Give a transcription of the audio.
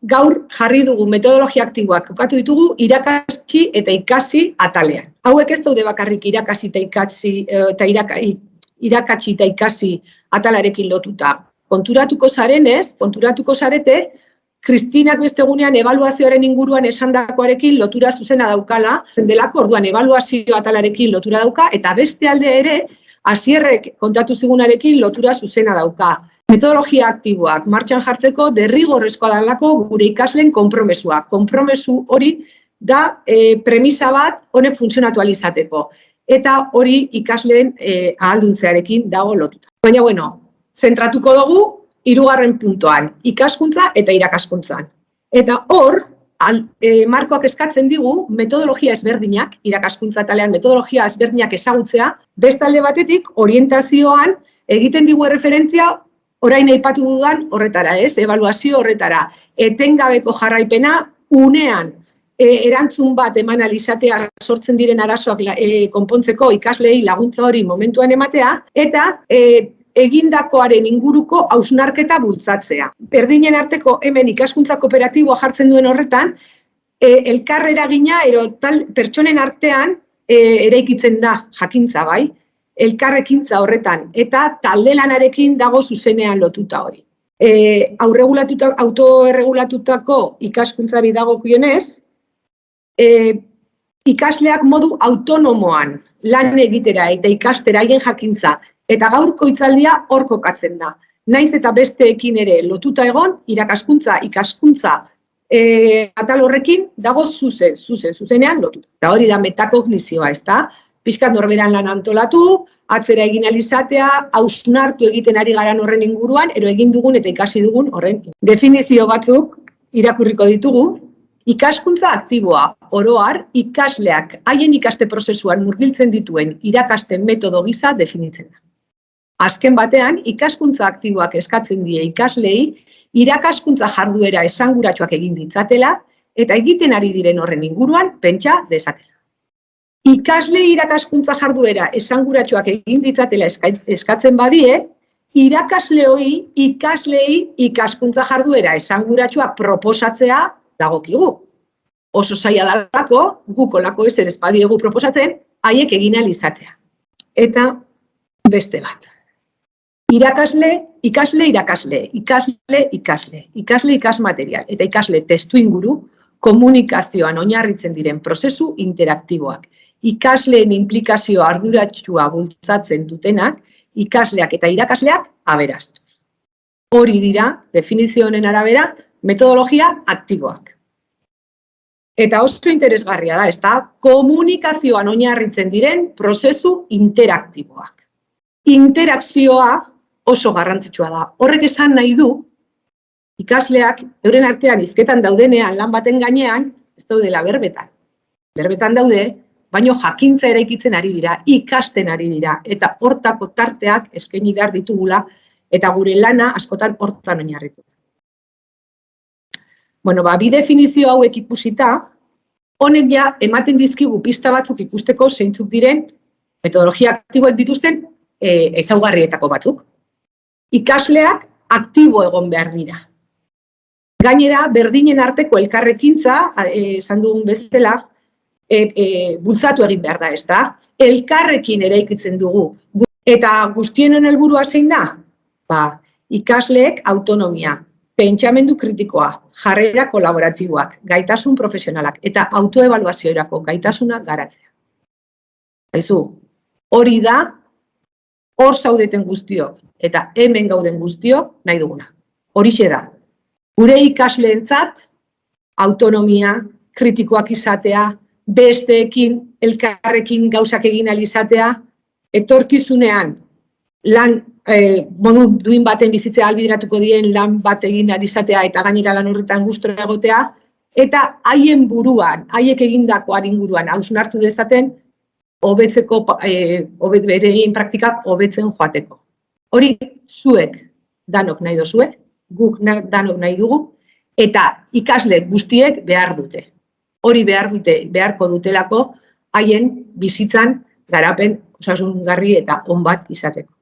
gaur jarri dugu metodologia aktiboak kokatu ditugu irakatsi eta ikasi atalean. Hauek ez daude bakarrik irakatsi eta ikasi atalarekin lotuta. Konturatuko zarete, Kristinak beste egunean ebaluazioaren inguruan esandakoarekin lotura zuzena daukala, delako orduan ebaluazio atalarekin lotura dauka, eta beste alde ere, Asierrek kontatu zigunarekin lotura zuzena dauka. Metodologia aktiboak martxan jartzeko derrigorrezkoa dalako gure ikasleen konpromesua. Konpromesu hori da premisa bat honek funtzionatu ahal izateko. Eta hori ikasleen ahalduntzearekin dago lotuta. Baina, zentratuko dugu 3. puntuan, ikaskuntza eta irakaskuntzan. Eta hor, markoak eskatzen digu metodologia ezberdinak, irakaskuntza atalean metodologia ezberdinak ezagutzea, beste alde batetik orientazioan egiten digu erreferentzia orain aipatu dudan horretara, ebaluazio horretara, etengabeko jarraipena unean erantzun bat eman alizatea sortzen diren arazoak konpontzeko ikasleei laguntza hori momentuan ematea, eta egindakoaren inguruko hausnarketa bultzatzea. Berdinen arteko hemen ikaskuntza kooperatiboa jartzen duen horretan, elkarreragina pertsonen artean eraikitzen da jakintza bai, elkarrekintza horretan, eta talde lanarekin dago zuzenean lotuta hori. Autoerregulatutako ikaskuntzari dagokionez, ikasleak modu autonomoan lan egitera eta ikastera haien jakintza, eta gaurko hitzaldia hor kokatzen da. Naiz eta besteekin ere lotuta egon, irakaskuntza, ikaskuntza atal horrekin dago zuzenean lotuta. Eta hori da metakognizioa, ez da? Pixkat norberan lan antolatu, atzera egin alizatea, hausnartu egiten ari garan horren inguruan, ero egin dugun eta ikasi dugun horren. Definizio batzuk irakurriko ditugu, ikaskuntza aktiboa oroar ikasleak haien ikaste prozesuan murgiltzen dituen irakasten metodo gisa definitzen da. Azken batean, ikaskuntza aktiboak eskatzen die ikaslei irakaskuntza jarduera esanguratsuak egin ditzatela eta egiten ari diren horren inguruan pentsa dezatela. Ikaslei irakaskuntza jarduera esanguratsuak egin ditzatela eskatzen badie, irakasleoi ikaskuntza jarduera esanguratsua proposatzea dagokigu. Oso zaila dalako, guk olako ezer ez badiegu proposatzen, haiek egin ahal izatea. Eta beste bat. Ikasle, ikasmaterial eta ikasle testu inguru komunikazioan oinarritzen diren prozesu interaktiboak. Ikasleen implikazio arduratsua bultzatzen dutenak, ikasleak eta irakasleak aberastuz. Hori dira, definizio honen arabera, metodologia aktiboak. Eta oso interesgarria da, ez da, komunikazioan oinarritzen diren prozesu interaktiboak. Interakzioa oso garrantzitsua da. Horrek esan nahi du, ikasleak euren artean hizketan daudenean lan baten gainean, ez daudela berbetan. Berbetan daude, baino jakintza eraikitzen ari dira, ikasten ari dira, eta hortako tarteak eskaini behar ditugula, eta gure lana askotan hortan oinarritu. Bi definizio hauek ikusita, honek ja ematen dizkigu pista batzuk ikusteko zeintzuk diren metodologia aktiboek dituzten ezaugarrietako batzuk. Ikasleak aktibo egon behar dira. Gainera, berdinen arteko elkarrekintza, esan dugun bezala, bultzatu egin behar da, ez da? Elkarrekin eraikitzen dugu. Eta guztienen helburua zein da? Ikasleek autonomia, pentsamendu kritikoa, jarrera kolaboratiboak, gaitasun profesionalak eta autoebaluazioerako gaitasuna garatzea. Hori da, hor zaudeten guztiok eta hemen gauden guztiok nahi duguna. Horixe da. Gure ikasleentzat autonomia, kritikoak izatea, besteekin, elkarrekin gauzak egin ahal izatea, etorkizunean lan modu duin baten bizitzea ahalbideratuko dien lan bat egin ahal izatea eta gainera lan horretan gustura egotea, eta haien buruan, haiek egindakoan inguruan hausnartu dezaten, hobetzeko, berein praktikak hobetzen joateko. Hori zuek danok nahi dozue, guk danok nahi dugu, eta ikasle guztiek behar dute. Hori beharko dutelako haien bizitzan garapen osasungarri eta on bat izateko.